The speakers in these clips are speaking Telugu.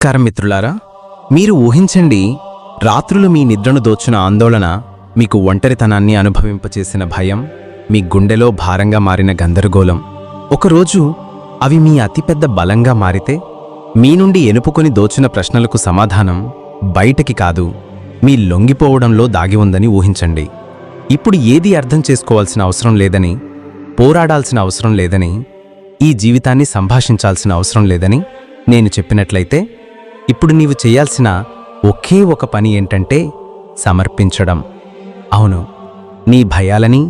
నమస్కారం మిత్రులారా. మీరు ఊహించండి, రాత్రులు మీ నిద్రను దోచిన ఆందోళన, మీకు ఒంటరితనాన్ని అనుభవింపచేసిన భయం, మీ గుండెలో భారంగా మారిన గందరగోళం. ఒకరోజు అవి మీ అతిపెద్ద బలంగా మారితే, మీ నుండి ఎనుపుకొని దోచిన ప్రశ్నలకు సమాధానం బయటకి కాదు, మీ లొంగిపోవడంలో దాగి ఉందని ఊహించండి. ఇప్పుడు ఏదీ అర్థం చేసుకోవాల్సిన అవసరం లేదని, పోరాడాల్సిన అవసరం లేదని, ఈ జీవితాన్ని సంభాషించాల్సిన అవసరం లేదని నేను చెప్పినట్లయితే, ఇప్పుడు నీవు చేయాల్సిన ఒకే ఒక పని ఏంటంటే సమర్పించడం. అవును, నీ భయాలని,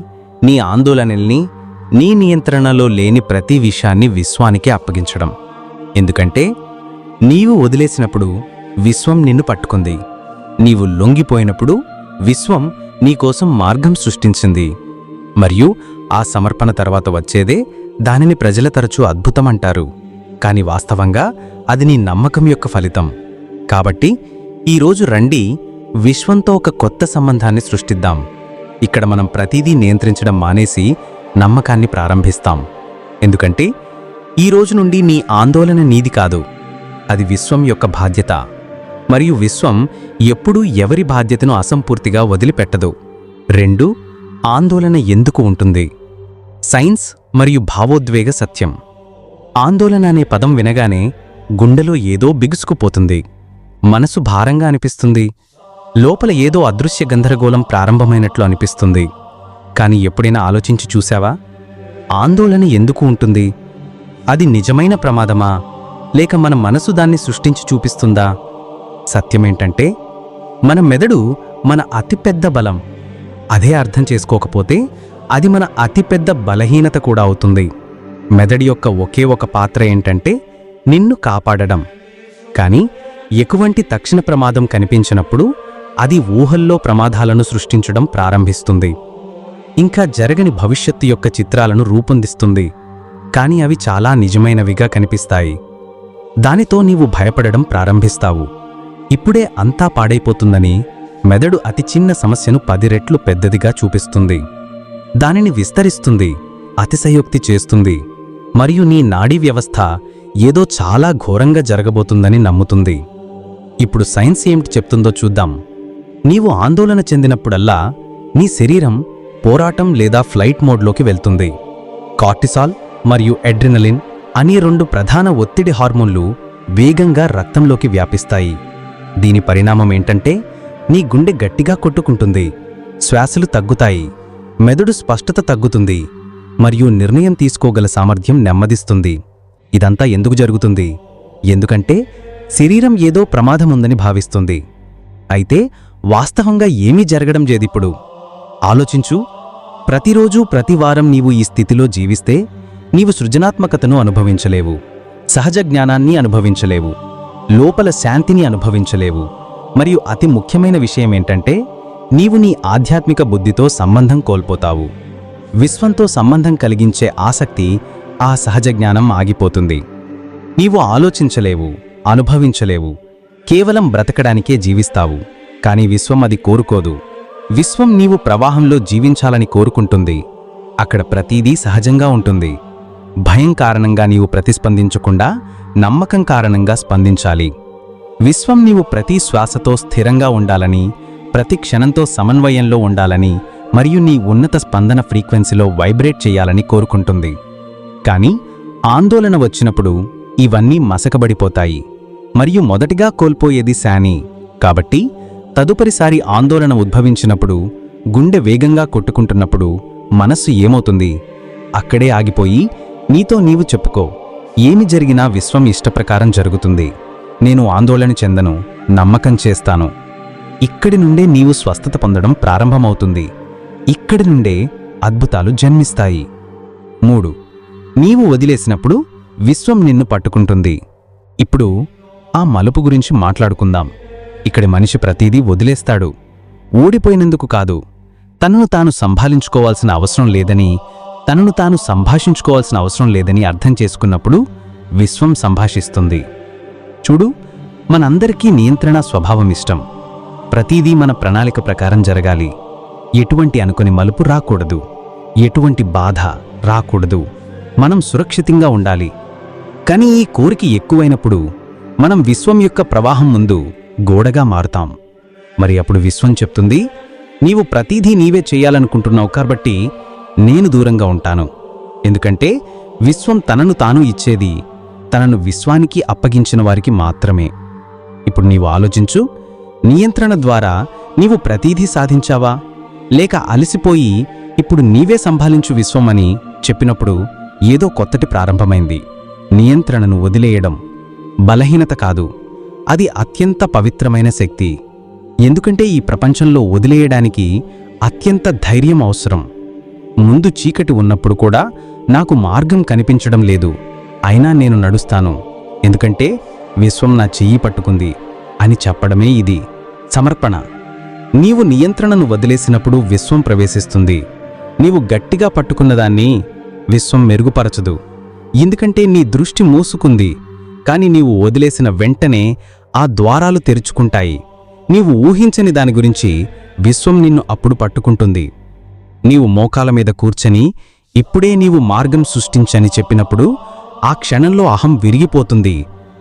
నీ ఆందోళనల్ని, నీ నియంత్రణలో లేని ప్రతి విషయాన్ని విశ్వానికి అప్పగించడం. ఎందుకంటే నీవు వదిలేసినప్పుడు విశ్వం నిన్ను పట్టుకుంది, నీవు లొంగిపోయినప్పుడు విశ్వం నీకోసం మార్గం సృష్టించింది. మరియు ఆ సమర్పణ తర్వాత వచ్చేదే దానిని ప్రజల తరచూ అద్భుతమంటారు. కాని వాస్తవంగా అది నీ నమ్మకం యొక్క ఫలితం. కాబట్టి ఈరోజు రండి, విశ్వంతో ఒక కొత్త సంబంధాన్ని సృష్టిద్దాం. ఇక్కడ మనం ప్రతిదీ నియంత్రించడం మానేసి నమ్మకాన్ని ప్రారంభిస్తాం. ఎందుకంటే ఈ రోజు నుండి నీ ఆందోళన నీది కాదు, అది విశ్వం యొక్క బాధ్యత. మరియు విశ్వం ఎప్పుడూ ఎవరి బాధ్యతను అసంపూర్తిగా వదిలిపెట్టదు. 2. ఆందోళన ఎందుకు ఉంటుంది? సైన్స్ మరియు భావోద్వేగ సత్యం. ఆందోళన అనే పదం వినగానే గుండెలో ఏదో బిగుసుకుపోతుంది, మనసు భారంగా అనిపిస్తుంది, లోపల ఏదో అదృశ్య గందరగోళం ప్రారంభమైనట్లు అనిపిస్తుంది. కాని ఎప్పుడైనా ఆలోచించి చూశావా? ఆందోళన ఎందుకు ఉంటుంది? అది నిజమైన ప్రమాదమా, లేక మన మనసు దాన్ని సృష్టించి చూపిస్తుందా? సత్యమేంటంటే, మన మెదడు మన అతిపెద్ద బలం. అదే అర్థం చేసుకోకపోతే అది మన అతిపెద్ద బలహీనత కూడా అవుతుంది. మెదడు యొక్క ఒకే ఒక పాత్ర ఏంటంటే నిన్ను కాపాడడం. కాని ఎటువంటి తక్షణ ప్రమాదం కనిపించినప్పుడు అది ఊహల్లో ప్రమాదాలను సృష్టించడం ప్రారంభిస్తుంది. ఇంకా జరగని భవిష్యత్తు యొక్క చిత్రాలను రూపొందిస్తుంది. కాని అవి చాలా నిజమైనవిగా కనిపిస్తాయి. దానితో నీవు భయపడడం ప్రారంభిస్తావు. ఇప్పుడే అంతా పాడైపోతుందని మెదడు అతి చిన్న సమస్యను 10 రెట్లు పెద్దదిగా చూపిస్తుంది. దానిని విస్తరిస్తుంది, అతిశయోక్తి చేస్తుంది, మరియు నీ నాడీ వ్యవస్థ ఏదో చాలా ఘోరంగా జరగబోతుందని నమ్ముతుంది. ఇప్పుడు సైన్స్ ఏమిటి చెప్తుందో చూద్దాం. నీవు ఆందోళన చెందినప్పుడల్లా నీ శరీరం పోరాటం లేదా ఫ్లైట్ మోడ్లోకి వెళ్తుంది. కార్టిసాల్ మరియు అడ్రినలిన్ అనే 2 ప్రధాన ఒత్తిడి హార్మోన్లు వేగంగా రక్తంలోకి వ్యాపిస్తాయి. దీని పరిణామం ఏంటంటే నీ గుండె గట్టిగా కొట్టుకుంటుంది, శ్వాసలు తగ్గుతాయి, మెదడు స్పష్టత తగ్గుతుంది, మరియు నిర్ణయం తీసుకోగల సామర్థ్యం నెమ్మదిస్తుంది. ఇదంతా ఎందుకు జరుగుతుంది? ఎందుకంటే శరీరం ఏదో ప్రమాదముందని భావిస్తుంది. అయితే వాస్తవంగా ఏమీ జరగడం లేదిప్పుడు. ఆలోచించు, ప్రతిరోజూ ప్రతివారం నీవు ఈ స్థితిలో జీవిస్తే నీవు సృజనాత్మకతను అనుభవించలేవు, సహజ జ్ఞానాన్ని అనుభవించలేవు, లోపల శాంతిని అనుభవించలేవు. మరియు అతి ముఖ్యమైన విషయమేంటంటే నీవు నీ ఆధ్యాత్మిక బుద్ధితో సంబంధం కోల్పోతావు. విశ్వంతో సంబంధం కలిగించే ఆసక్తి, ఆ సహజ జ్ఞానం ఆగిపోతుంది. నీవు ఆలోచించలేవు, అనుభవించలేవు, కేవలం బ్రతకడానికే జీవిస్తావు. కాని విశ్వం అది కోరుకోదు. విశ్వం నీవు ప్రవాహంలో జీవించాలని కోరుకుంటుంది. అక్కడ ప్రతీదీ సహజంగా ఉంటుంది. భయం కారణంగా నీవు ప్రతిస్పందించకుండా నమ్మకం కారణంగా స్పందించాలి. విశ్వం నీవు ప్రతి శ్వాసతో స్థిరంగా ఉండాలని, ప్రతి క్షణంతో సమన్వయంలో ఉండాలని, మరియు నీ ఉన్నత స్పందన ఫ్రీక్వెన్సీలో వైబ్రేట్ చేయాలని కోరుకుంటుంది. కాని ఆందోళన వచ్చినప్పుడు ఇవన్నీ మసకబడిపోతాయి. మరియు మొదటిగా కోల్పోయేది శాని. కాబట్టి తదుపరిసారి ఆందోళన ఉద్భవించినప్పుడు, గుండె వేగంగా కొట్టుకుంటున్నప్పుడు మనస్సు ఏమవుతుంది? అక్కడే ఆగిపోయి నీతో నీవు చెప్పుకో, ఏమి జరిగినా విశ్వం ఇష్టప్రకారం జరుగుతుంది, నేను ఆందోళన చెందను, నమ్మకం చేస్తాను. ఇక్కడి నుండే నీవు స్వస్థత పొందడం ప్రారంభమవుతుంది. ఇక్కడి నుండే అద్భుతాలు జన్మిస్తాయి. 3. నీవు వదిలేసినప్పుడు విశ్వం నిన్ను పట్టుకుంటుంది. ఇప్పుడు ఆ మలుపు గురించి మాట్లాడుకుందాం. ఇక్కడి మనిషి ప్రతీదీ వదిలేస్తాడు. ఓడిపోయినందుకు కాదు, తనను తాను సంభాళించుకోవాల్సిన అవసరం లేదని, తనను తాను సంభాషించుకోవాల్సిన అవసరం లేదని అర్థం చేసుకున్నప్పుడు విశ్వం సంభాషిస్తుంది. చూడు, మనందరికీ నియంత్రణ స్వభావం ఇష్టం. ప్రతీదీ మన ప్రణాళిక ప్రకారం జరగాలి. ఎటువంటి అనుకుని మలుపు రాకూడదు, ఎటువంటి బాధ రాకూడదు. మనం సురక్షితంగా ఉండాలి. కానీ ఈ కోరిక ఎక్కువైనప్పుడు మనం విశ్వం యొక్క ప్రవాహం ముందు గోడగా మారుతాం. మరి అప్పుడు విశ్వం చెప్తుంది, నీవు ప్రతిదీ నీవే చేయాలనుకుంటున్నావు కాబట్టి నేను దూరంగా ఉంటాను. ఎందుకంటే విశ్వం తనను తాను ఇచ్చేది తనను విశ్వానికి అప్పగించిన వారికి మాత్రమే. ఇప్పుడు నీవు ఆలోచించు, నియంత్రణ ద్వారా నీవు ప్రతిదీ సాధించావా, లేక అలసిపోయి ఇప్పుడు నీవే సంభాళించు విశ్వం అని చెప్పినప్పుడు ఏదో కొత్తటి ప్రారంభమైంది. నియంత్రణను వదిలేయడం బలహీనత కాదు, అది అత్యంత పవిత్రమైన శక్తి. ఎందుకంటే ఈ ప్రపంచంలో వదిలేయడానికి అత్యంత ధైర్యం అవసరం. ముందు చీకటి ఉన్నప్పుడు కూడా నాకు మార్గం కనిపించడం లేదు, అయినా నేను నడుస్తాను, ఎందుకంటే విశ్వం నా చెయ్యి పట్టుకుంది అని చెప్పడమే ఇది సమర్పణ. నీవు నియంత్రణను వదిలేసినప్పుడు విశ్వం ప్రవేశిస్తుంది. నీవు గట్టిగా పట్టుకున్నదాన్ని విశ్వం మెరుగుపరచదు, ఎందుకంటే నీ దృష్టి మూసుకుంది. కాని నీవు వదిలేసిన వెంటనే ఆ ద్వారాలు తెరుచుకుంటాయి. నీవు ఊహించని దాని గురించి విశ్వం నిన్ను అప్పుడు పట్టుకుంటుంది. నీవు మోకాల మీద కూర్చొని ఇప్పుడే నీవు మార్గం సృష్టించని చెప్పినప్పుడు ఆ క్షణంలో అహం విరిగిపోతుంది,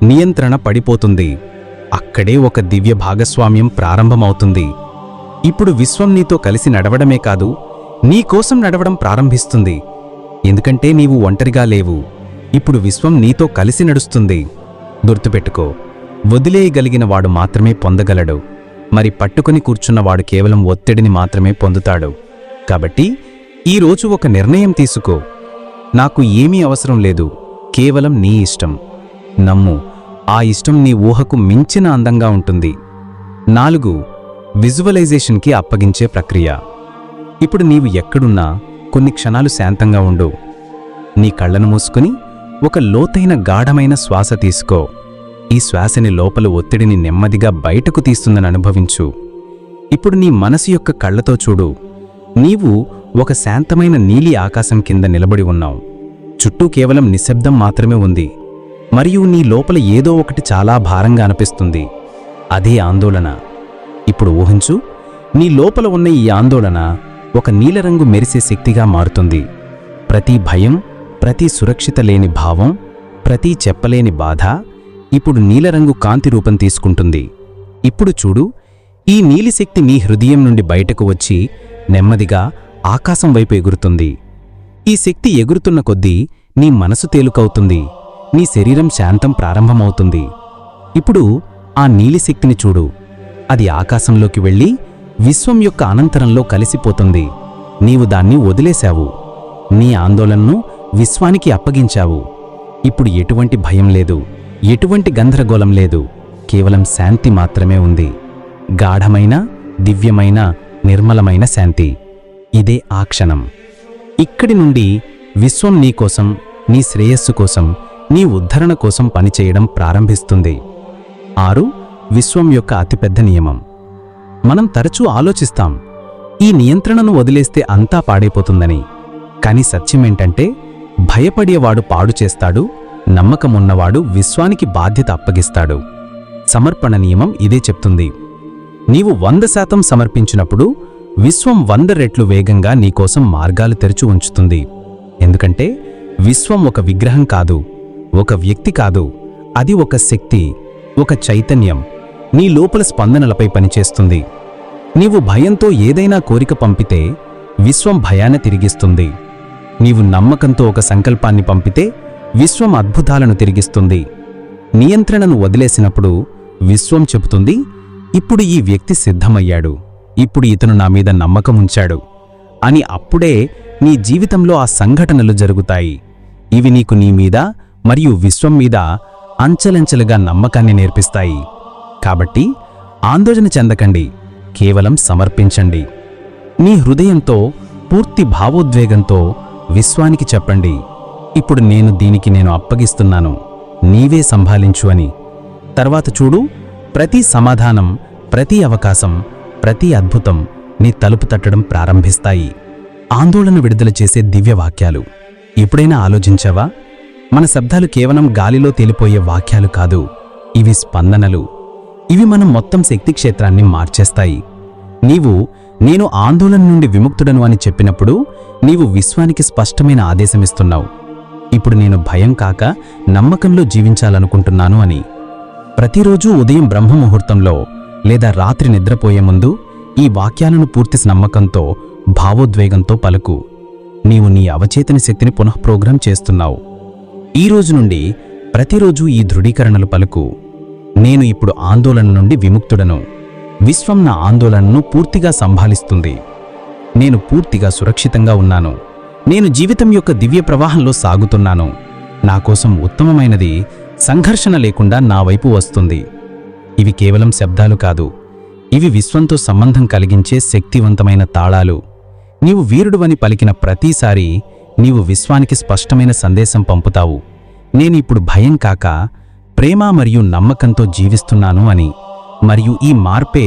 నియంత్రణ పడిపోతుంది. అక్కడే ఒక దివ్య భాగస్వామ్యం ప్రారంభమవుతుంది. ఇప్పుడు విశ్వం నీతో కలిసి నడవడమే కాదు, నీ కోసం నడవడం ప్రారంభిస్తుంది. ఎందుకంటే నీవు ఒంటరిగా లేవు, ఇప్పుడు విశ్వం నీతో కలిసి నడుస్తుంది. గుర్తుపెట్టుకో, వదిలేయగలిగిన వాడు మాత్రమే పొందగలడు, మరి పట్టుకొని కూర్చున్నవాడు కేవలం ఒత్తిడిని మాత్రమే పొందుతాడు. కాబట్టి ఈరోజు ఒక నిర్ణయం తీసుకో, నాకు ఏమీ అవసరం లేదు, కేవలం నీ ఇష్టం. నమ్ము, ఆ ఇష్టం నీ ఊహకు మించిన అందంగా ఉంటుంది. 4. విజువలైజేషన్కి అప్పగించే ప్రక్రియ. ఇప్పుడు నీవు ఎక్కడున్నా కొన్ని క్షణాలు శాంతంగా ఉండు. నీ కళ్ళను మూసుకుని ఒక లోతైన గాఢమైన శ్వాస తీసుకో. ఈ శ్వాసని లోపల ఒత్తిడిని నెమ్మదిగా బయటకు తీస్తుందని అనుభవించు. ఇప్పుడు నీ మనసు యొక్క కళ్ళతో చూడు. నీవు ఒక శాంతమైన నీలి ఆకాశం కింద నిలబడి ఉన్నావు. చుట్టూ కేవలం నిశ్శబ్దం మాత్రమే ఉంది, మరియు నీ లోపల ఏదో ఒకటి చాలా భారంగా అనిపిస్తుంది. అదే ఆందోళన. ఇప్పుడు ఊహించు, నీ లోపల ఉన్న ఈ ఆందోళన ఒక నీలరంగు మెరిసే శక్తిగా మారుతుంది. ప్రతి భయం, ప్రతి సురక్షిత లేని భావం, ప్రతి చెప్పలేని బాధ ఇప్పుడు నీలరంగు కాంతి రూపం తీసుకుంటుంది. ఇప్పుడు చూడు, ఈ నీలిశక్తి నీ హృదయం నుండి బయటకు వచ్చి నెమ్మదిగా ఆకాశం వైపు ఎగురుతుంది. ఈ శక్తి ఎగురుతున్న కొద్దీ నీ మనసు తేలికవుతుంది, నీ శరీరం శాంతం ప్రారంభమవుతుంది. ఇప్పుడు ఆ నీలిశక్తిని చూడు, అది ఆకాశంలోకి వెళ్ళి విశ్వం యొక్క అనంతరంలో కలిసిపోతుంది. నీవు దాన్ని వదిలేశావు, నీ ఆందోళనను విశ్వానికి అప్పగించావు. ఇప్పుడు ఎటువంటి భయం లేదు, ఎటువంటి గందరగోళం లేదు, కేవలం శాంతి మాత్రమే ఉంది. గాఢమైన, దివ్యమైన, నిర్మలమైన శాంతి. ఇదే ఆ క్షణం. ఇక్కడి నుండి విశ్వం నీకోసం, నీ శ్రేయస్సు కోసం, నీ ఉద్ధరణ కోసం పనిచేయడం ప్రారంభిస్తుంది. 6. విశ్వం యొక్క అతిపెద్ద నియమం. మనం తరచూ ఆలోచిస్తాం, ఈ నియంత్రణను వదిలేస్తే అంతా పాడైపోతుందని. కాని సత్యమేంటంటే, భయపడేవాడు పాడు చేస్తాడు, నమ్మకమున్నవాడు విశ్వానికి బాధ్యత అప్పగిస్తాడు. సమర్పణ నియమం ఇదే చెప్తుంది. నీవు 100% సమర్పించినప్పుడు విశ్వం 100 రెట్లు వేగంగా నీకోసం మార్గాలు తెరుచు ఉంచుతుంది. ఎందుకంటే విశ్వం ఒక విగ్రహం కాదు, ఒక వ్యక్తి కాదు, అది ఒక శక్తి, ఒక చైతన్యం. నీ లోపల స్పందనలపై పనిచేస్తుంది. నీవు భయంతో ఏదైనా కోరిక పంపితే విశ్వం భయాన్ని తిరిగిస్తుంది. నీవు నమ్మకంతో ఒక సంకల్పాన్ని పంపితే విశ్వం అద్భుతాలను తిరిగిస్తుంది. నియంత్రణను వదిలేసినప్పుడు విశ్వం చెబుతుంది, ఇప్పుడు ఈ వ్యక్తి సిద్ధమయ్యాడు, ఇప్పుడు ఇతను నా మీద నమ్మకం ఉంచాడు అని. అప్పుడే నీ జీవితంలో ఆ సంఘటనలు జరుగుతాయి. ఇవి నీకు నీ మీద మరియు విశ్వం మీద అంచెలంచెలుగా నమ్మకాన్ని నేర్పిస్తాయి. కాబట్టి ఆందోళన చెందకండి, కేవలం సమర్పించండి. నీ హృదయంతో, పూర్తి భావోద్వేగంతో విశ్వానికి చెప్పండి, ఇప్పుడు దీనికి నేను అప్పగిస్తున్నాను, నీవే సంభాళించు అని. తర్వాత చూడు, ప్రతి సమాధానం, ప్రతి అవకాశం, ప్రతి అద్భుతం నీ తలుపు తట్టడం ప్రారంభిస్తాయి. ఆందోళన విడుదల చేసే దివ్యవాక్యాలు. ఎప్పుడైనా ఆలోచించావా? మన శబ్దాలు కేవలం గాలిలో తేలిపోయే వాక్యాలు కాదు, ఇవి స్పందనలు. ఇవి మనం మొత్తం శక్తి క్షేత్రాన్ని మార్చేస్తాయి. నేను ఆందోళన నుండి విముక్తుడను అని చెప్పినప్పుడు నీవు విశ్వానికి స్పష్టమైన ఆదేశమిస్తున్నావు, ఇప్పుడు నేను భయం కాక నమ్మకంలో జీవించాలనుకుంటున్నాను అని. ప్రతిరోజూ ఉదయం బ్రహ్మముహూర్తంలో లేదా రాత్రి నిద్రపోయే ముందు ఈ వాక్యాలను పూర్తి నమ్మకంతో, భావోద్వేగంతో పలుకు. నీవు నీ అవచేతన శక్తిని పునఃప్రోగ్రాం చేస్తున్నావు. ఈ రోజు నుండి ప్రతిరోజు ఈ ధృఢీకరణలు పలుకు. నేను ఇప్పుడు ఆందోళన నుండి విముక్తుడను. విశ్వం నా ఆందోళనను పూర్తిగా సంభాళిస్తుంది. నేను పూర్తిగా సురక్షితంగా ఉన్నాను. నేను జీవితం యొక్క దివ్య ప్రవాహంలో సాగుతున్నాను. నా కోసం ఉత్తమమైనది సంఘర్షణ లేకుండా నా వైపు వస్తుంది. ఇవి కేవలం శబ్దాలు కాదు, ఇవి విశ్వంతో సంబంధం కలిగించే శక్తివంతమైన తాళాలు. నీవు వీరుడువని పలికిన ప్రతిసారీ నీవు విశ్వానికి స్పష్టమైన సందేశం పంపుతావు. నేనిప్పుడు భయం కాక ప్రేమ మరియు నమ్మకంతో జీవిస్తున్నాను అని. మరియు ఈ మార్పే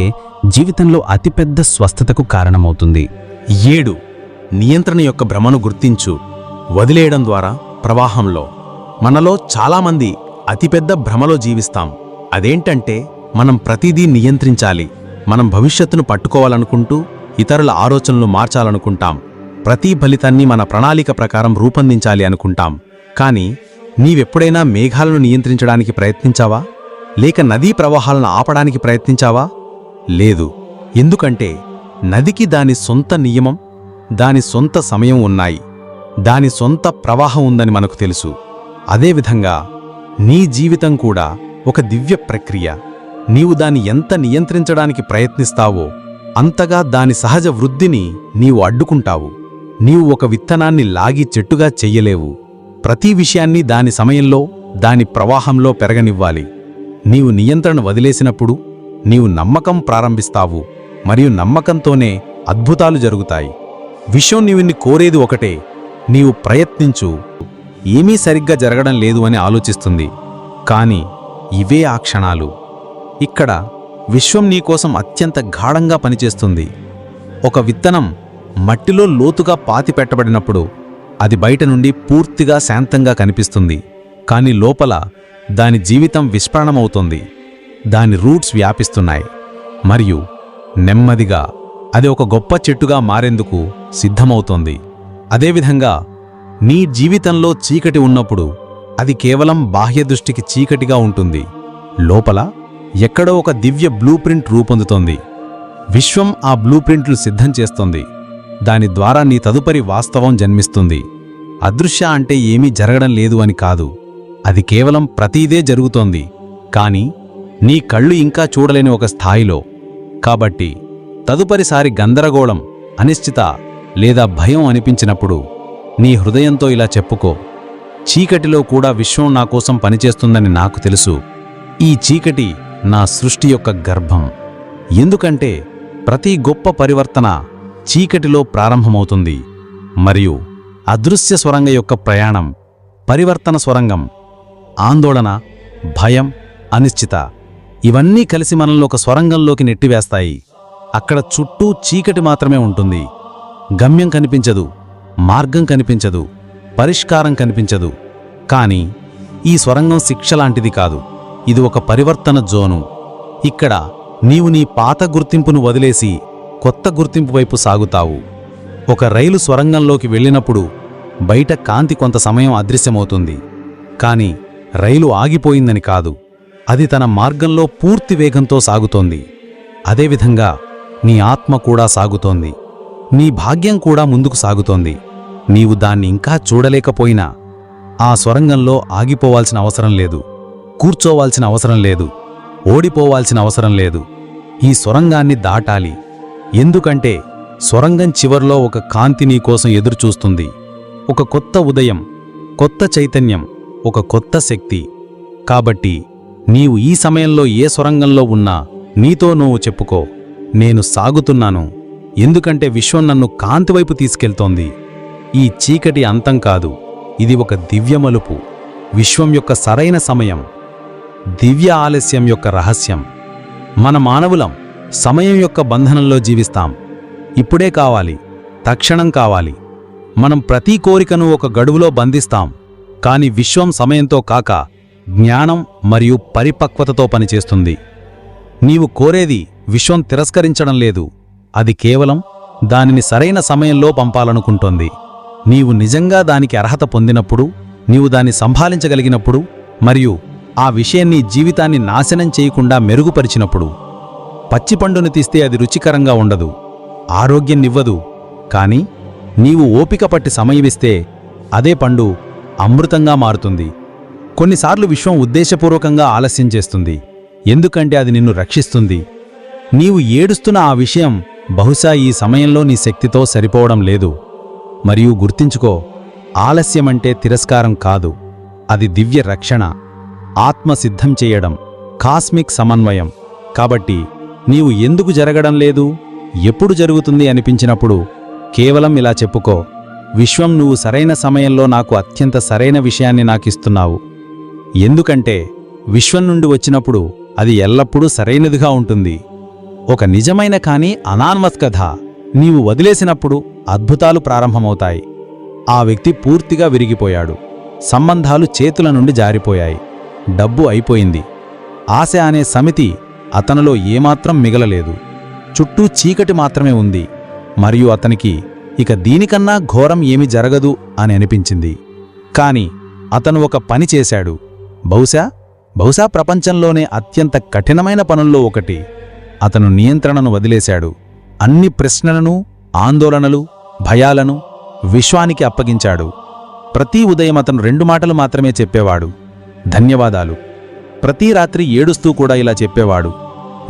జీవితంలో అతిపెద్ద స్వస్థతకు కారణమవుతుంది. 7. నియంత్రణ యొక్క భ్రమను గుర్తించు. వదిలేయడం ద్వారా ప్రవాహంలో. మనలో చాలామంది అతిపెద్ద భ్రమలో జీవిస్తాం. అదేంటంటే మనం ప్రతిదీ నియంత్రించాలి. మనం భవిష్యత్తును పట్టుకోవాలనుకుంటూ ఇతరుల ఆలోచనలు మార్చాలనుకుంటాం. ప్రతి ఫలితాన్ని మన ప్రణాళిక ప్రకారం రూపొందించాలి అనుకుంటాం. కానీ నీవెప్పుడైనా మేఘాలను నియంత్రించడానికి ప్రయత్నించావా? లేక నదీ ప్రవాహాలను ఆపడానికి ప్రయత్నించావా? లేదు. ఎందుకంటే నదికి దాని సొంత నియమం, దాని సొంత సమయం ఉన్నాయి. దాని సొంత ప్రవాహం ఉందని మనకు తెలుసు. అదేవిధంగా నీ జీవితం కూడా ఒక దివ్య ప్రక్రియ. నీవు దాన్ని ఎంత నియంత్రించడానికి ప్రయత్నిస్తావో అంతగా దాని సహజ వృద్ధిని నీవు అడ్డుకుంటావు. నీవు ఒక విత్తనాన్ని లాగి చెట్టుగా చెయ్యలేవు. ప్రతి విషయాన్ని దాని సమయంలో, దాని ప్రవాహంలో పెరగనివ్వాలి. నీవు నియంత్రణ వదిలేసినప్పుడు నీవు నమ్మకం ప్రారంభిస్తావు, మరియు నమ్మకంతోనే అద్భుతాలు జరుగుతాయి. విశ్వం నీవిన్ని కోరేది ఒకటే, నీవు ప్రయత్నించు. ఏమీ సరిగ్గా జరగడం లేదు అని ఆలోచిస్తుంది. కాని ఇవే ఆ క్షణాలు. ఇక్కడ విశ్వం నీకోసం అత్యంత గాఢంగా పనిచేస్తుంది. ఒక విత్తనం మట్టిలో లోతుగా పాతిపెట్టబడినప్పుడు అది బయట నుండి పూర్తిగా శాంతంగా కనిపిస్తుంది. కాని లోపల దాని జీవితం విస్ఫోరణమవుతుంది. దాని రూట్స్ వ్యాపిస్తున్నాయి మరియు నెమ్మదిగా అది ఒక గొప్ప చెట్టుగా మారేందుకు సిద్ధమవుతోంది. అదేవిధంగా నీ జీవితంలో చీకటి ఉన్నప్పుడు అది కేవలం బాహ్య దృష్టికి చీకటిగా ఉంటుంది. లోపల ఎక్కడో ఒక దివ్య బ్లూప్రింట్ రూపొందుతోంది. విశ్వం ఆ బ్లూప్రింట్లు సిద్ధం చేస్తోంది. దాని ద్వారా నీ తదుపరి వాస్తవం జన్మిస్తుంది. అదృశ్య అంటే ఏమీ జరగడం లేదు అని కాదు, అది కేవలం ప్రతీదే జరుగుతోంది, కాని నీ కళ్ళు ఇంకా చూడలేని ఒక స్థాయిలో. కాబట్టి తదుపరిసారి గందరగోళం, అనిశ్చిత లేదా భయం అనిపించినప్పుడు నీ హృదయంతో ఇలా చెప్పుకో: చీకటిలో కూడా విశ్వం నా కోసం పనిచేస్తుందని నాకు తెలుసు. ఈ చీకటి నా సృష్టి యొక్క గర్భం. ఎందుకంటే ప్రతి గొప్ప పరివర్తన చీకటిలో ప్రారంభమవుతుంది. మరియు అదృశ్య స్వరంగ యొక్క ప్రయాణం, పరివర్తన స్వరంగం, ఆందోళన, భయం, అనిశ్చిత ఇవన్నీ కలిసి మనల్ని ఒక స్వరంగంలోకి నెట్టివేస్తాయి. అక్కడ చుట్టూ చీకటి మాత్రమే ఉంటుంది. గమ్యం కనిపించదు, మార్గం కనిపించదు, పరిష్కారం కనిపించదు. కాని ఈ స్వరంగం శిక్ష లాంటిది కాదు, ఇది ఒక పరివర్తన జోను. ఇక్కడ నీవు నీ పాత గుర్తింపును వదిలేసి కొత్త గుర్తింపు వైపు సాగుతావు. ఒక రైలు స్వరంగంలోకి వెళ్ళినప్పుడు బయట కాంతి కొంత సమయం అదృశ్యమవుతుంది. కాని రైలు ఆగిపోయిందని కాదు, అది తన మార్గంలో పూర్తి వేగంతో సాగుతోంది. అదేవిధంగా నీ ఆత్మ కూడా సాగుతోంది. నీ భాగ్యం కూడా ముందుకు సాగుతోంది. నీవు దాన్ని ఇంకా చూడలేకపోయినా ఆ స్వరంగంలో ఆగిపోవాల్సిన అవసరం లేదు, కూర్చోవాల్సిన అవసరం లేదు, ఓడిపోవాల్సిన అవసరం లేదు. ఈ సొరంగాన్ని దాటాలి. ఎందుకంటే సొరంగం చివర్లో ఒక కాంతి నీ కోసం ఎదురుచూస్తుంది. ఒక కొత్త ఉదయం, కొత్త చైతన్యం, ఒక కొత్త శక్తి. కాబట్టి నీవు ఈ సమయంలో ఏ సొరంగంలో ఉన్నా నీతో నువ్వు చెప్పుకో: నేను సాగుతున్నాను, ఎందుకంటే విశ్వం నన్ను కాంతివైపు తీసుకెళ్తోంది. ఈ చీకటి అంతం కాదు, ఇది ఒక దివ్య మలుపు, విశ్వం యొక్క సరైన సమయం, దివ్య ఆలస్యం యొక్క రహస్యం. మన మానవులం సమయం యొక్క బంధనంలో జీవిస్తాం. ఇప్పుడే కావాలి, తక్షణం కావాలి. మనం ప్రతి కోరికను ఒక గడువులో బంధిస్తాం. కాని విశ్వం సమయంతో కాక జ్ఞానం మరియు పరిపక్వతతో పనిచేస్తుంది. నీవు కోరేది విశ్వం తిరస్కరించడం లేదు, అది కేవలం దానిని సరైన సమయంలో పంపాలనుకుంటోంది. నీవు నిజంగా దానికి అర్హత పొందినప్పుడు, నీవు దాన్ని సంభాళించగలిగినప్పుడు మరియు ఆ విషయం నీ జీవితాన్ని నాశనం చేయకుండా మెరుగుపరిచినప్పుడు, పచ్చిపండును తీస్తే అది రుచికరంగా ఉండదు, ఆరోగ్యాన్నివ్వదు. కాని నీవు ఓపిక పట్టి సమయమిస్తే అదే పండు అమృతంగా మారుతుంది. కొన్నిసార్లు విశ్వం ఉద్దేశపూర్వకంగా ఆలస్యం చేస్తుంది, ఎందుకంటే అది నిన్ను రక్షిస్తుంది. నీవు ఏడుస్తున్న ఆ విషయం బహుశా ఈ సమయంలో నీ శక్తితో సరిపోవడం లేదు. మరియు గుర్తించుకో, ఆలస్యమంటే తిరస్కారం కాదు, అది దివ్య రక్షణ, ఆత్మ సిద్ధం చేయడం, కాస్మిక్ సమన్వయం. కాబట్టి నీవు ఎందుకు జరగడం లేదు, ఎప్పుడు జరుగుతుంది అనిపించినప్పుడు కేవలం ఇలా చెప్పుకో, విశ్వం నువ్వు సరైన సమయంలో నాకు అత్యంత సరైన విషయాన్ని నాకిస్తున్నావు. ఎందుకంటే విశ్వం నుండి వచ్చినప్పుడు అది ఎల్లప్పుడూ సరైనదిగా ఉంటుంది. ఒక నిజమైన కానీ అనాన్మత్ కథ, నీవు వదిలేసినప్పుడు అద్భుతాలు ప్రారంభమవుతాయి. ఆ వ్యక్తి పూర్తిగా విరిగిపోయాడు, సంబంధాలు చేతుల నుండి జారిపోయాయి, డబ్బు అయిపోయింది, ఆశ అనే సమితి అతనిలో ఏమాత్రం మిగలలేదు. చుట్టూ చీకటి మాత్రమే ఉంది. మరియు అతనికి ఇక దీనికన్నా ఘోరం ఏమి జరగదు అని అనిపించింది. కాని అతను ఒక పని చేశాడు, బహుశా ప్రపంచంలోనే అత్యంత కఠినమైన పనుల్లో ఒకటి. అతను నియంత్రణను వదిలేశాడు. అన్ని ప్రశ్నలను, ఆందోళనలు, భయాలను విశ్వానికి అప్పగించాడు. ప్రతి ఉదయం అతను 2 మాటలు మాత్రమే చెప్పేవాడు, ధన్యవాదాలు. ప్రతి రాత్రి ఏడుస్తూ కూడా ఇలా చెప్పేవాడు,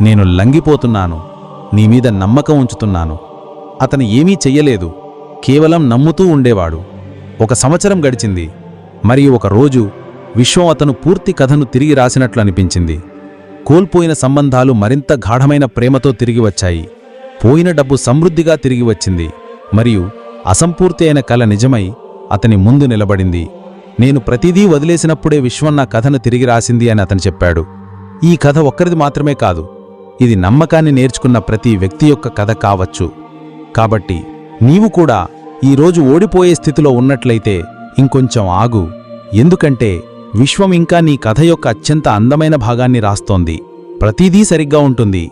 నేను లంగిపోతున్నాను, నీమీద నమ్మకం ఉంచుతున్నాను. అతను ఏమీ చెయ్యలేదు, కేవలం నమ్ముతూ ఉండేవాడు. 1 సంవత్సరం గడిచింది. మరియు ఒక రోజు విశ్వం అతను పూర్తి కథను తిరిగి రాసినట్లు అనిపించింది. కోల్పోయిన సంబంధాలు మరింత గాఢమైన ప్రేమతో తిరిగి వచ్చాయి. పోయిన డబ్బు సమృద్ధిగా తిరిగి వచ్చింది. మరియు అసంపూర్తి అయిన కల నిజమై అతని ముందు నిలబడింది. నేను ప్రతిదీ వదిలేసినప్పుడే విశ్వం నా కథను తిరిగి రాసింది అని అతను చెప్పాడు. ఈ కథ ఒక్కరిది మాత్రమే కాదు, ఇది నమ్మకాన్ని నేర్చుకున్న ప్రతి వ్యక్తి యొక్క కథ కావచ్చు. కాబట్టి నీవు కూడా ఈరోజు ఓడిపోయే స్థితిలో ఉన్నట్లయితే ఇంకొంచెం ఆగు, ఎందుకంటే విశ్వం ఇంకా నీ కథ యొక్క అత్యంత అందమైన భాగాన్ని రాస్తోంది. ప్రతిదీ సరిగ్గా ఉంటుంది,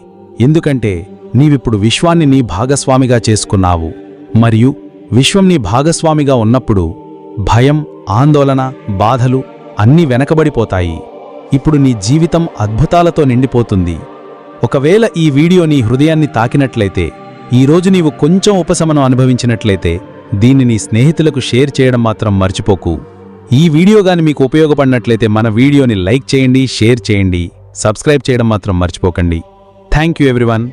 ఎందుకంటే నీవిప్పుడు విశ్వాన్ని నీ భాగస్వామిగా చేసుకున్నావు. మరియు విశ్వం నీ భాగస్వామిగా ఉన్నప్పుడు భయం, ఆందోళన, బాధలు అన్నీ వెనకబడిపోతాయి. ఇప్పుడు నీ జీవితం అద్భుతాలతో నిండిపోతుంది. ఒకవేళ ఈ వీడియో నీ హృదయాన్ని తాకినట్లయితే, ఈరోజు నీవు కొంచెం ఉపశమనం అనుభవించినట్లయితే, దీన్ని నీ స్నేహితులకు షేర్ చేయడం మాత్రం మర్చిపోకు. ఈ వీడియో గాని మీకు ఉపయోగపడినట్లయితే మన వీడియోని లైక్ చేయండి, షేర్ చేయండి, సబ్స్క్రైబ్ చేయడం మాత్రం మర్చిపోకండి. Thank you everyone.